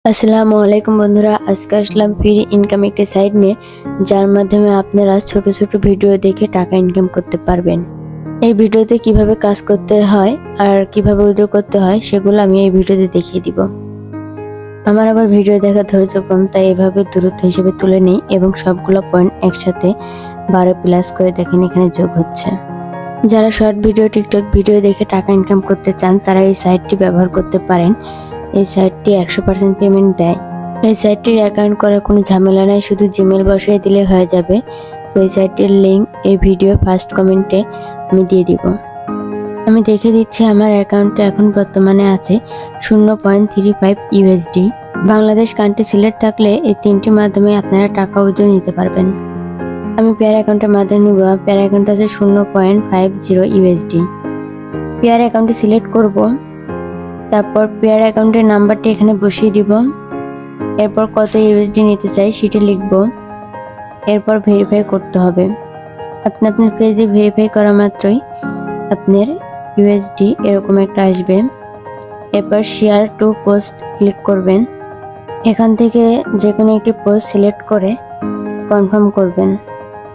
আসসালামু আলাইকুম বন্ধুরা, আজকে আসলাম ফ্রি ইনকাম একটি সাইট নিয়ে, যার মাধ্যমে আপনারা ছোট ছোট ভিডিও দেখে টাকা ইনকাম করতে পারবেন। এই ভিডিওতে কিভাবে কাজ করতে হয় আর কিভাবে উইথড্র করতে হয় সেগুলো আমি এই ভিডিওতে দেখিয়ে দিব। আমার আবার ভিডিও দেখার ধৈর্য কম, তাই এভাবে দূরত্ব হিসেবে তুলে নিই এবং সবগুলো পয়েন্ট একসাথে 12+ করে দেখেন এখানে যোগ হচ্ছে। যারা শর্ট ভিডিও, টিকটক ভিডিও দেখে টাকা ইনকাম করতে চান তারা এই সাইটটি ব্যবহার করতে পারেন। এই সাইটটি 100% পেমেন্ট দেয়। এই সাইটটির অ্যাকাউন্ট করার কোনো ঝামেলা নাই, শুধু জিমেল বসিয়ে দিলে হয়ে যাবে। তো এই সাইটটির লিঙ্ক এই ভিডিও ফার্স্ট কমেন্টে আমি দিয়ে দিব। আমি দেখে দিচ্ছি আমার অ্যাকাউন্টে এখন বর্তমানে আছে 0.35 ইউএসডি। বাংলাদেশ কান্ট্রি সিলেক্ট থাকলে এই তিনটির মাধ্যমে আপনারা টাকা উইথড্র নিতে পারবেন। আমি পেয়ার অ্যাকাউন্টের মাধ্যমে নিব। পেয়ার অ্যাকাউন্ট আছে 0.50 ইউএসডি। পেয়ার অ্যাকাউন্টে সিলেক্ট করব, তারপর পেয়ার অ্যাকাউন্টের নাম্বারটি এখানে বসিয়ে দিব। এরপর কত ইউএসডি নিতে চাই সেটা লিখব। এরপর ভেরিফাই করতে হবে। আপনার পেজে ভেরিফাই করা মাত্রই আপনার ইউএসডি এরকম একটা আসবে। এরপর শেয়ার টু পোস্ট ক্লিক করবেন। এখান থেকে যে কোনো একটি পোস্ট সিলেক্ট করে কনফার্ম করবেন।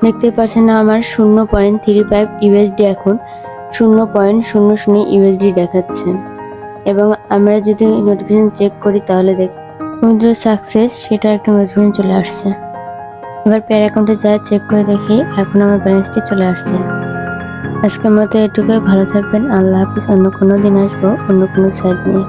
দেখতে পাচ্ছেন আমার 0.35 ইউএসডি এখন 0.00 ইউএসডি দেখাচ্ছে। এবং আমরা যদি নোটিফিকেশন চেক করি তাহলে উইথড্র সাকসেস সেটা একটা নোটিফিকেশন চলে আসছে। এবার পেয়ার অ্যাকাউন্টে যা চেক করে দেখি, এখন আমার ব্যালেন্সটি চলে আসছে। আজকের মতো এটুকুই, ভালো থাকবেন, আল্লাহ হাফিজ। অন্য কোনো দিন আসবো অন্য কোনো সাইট নিয়ে।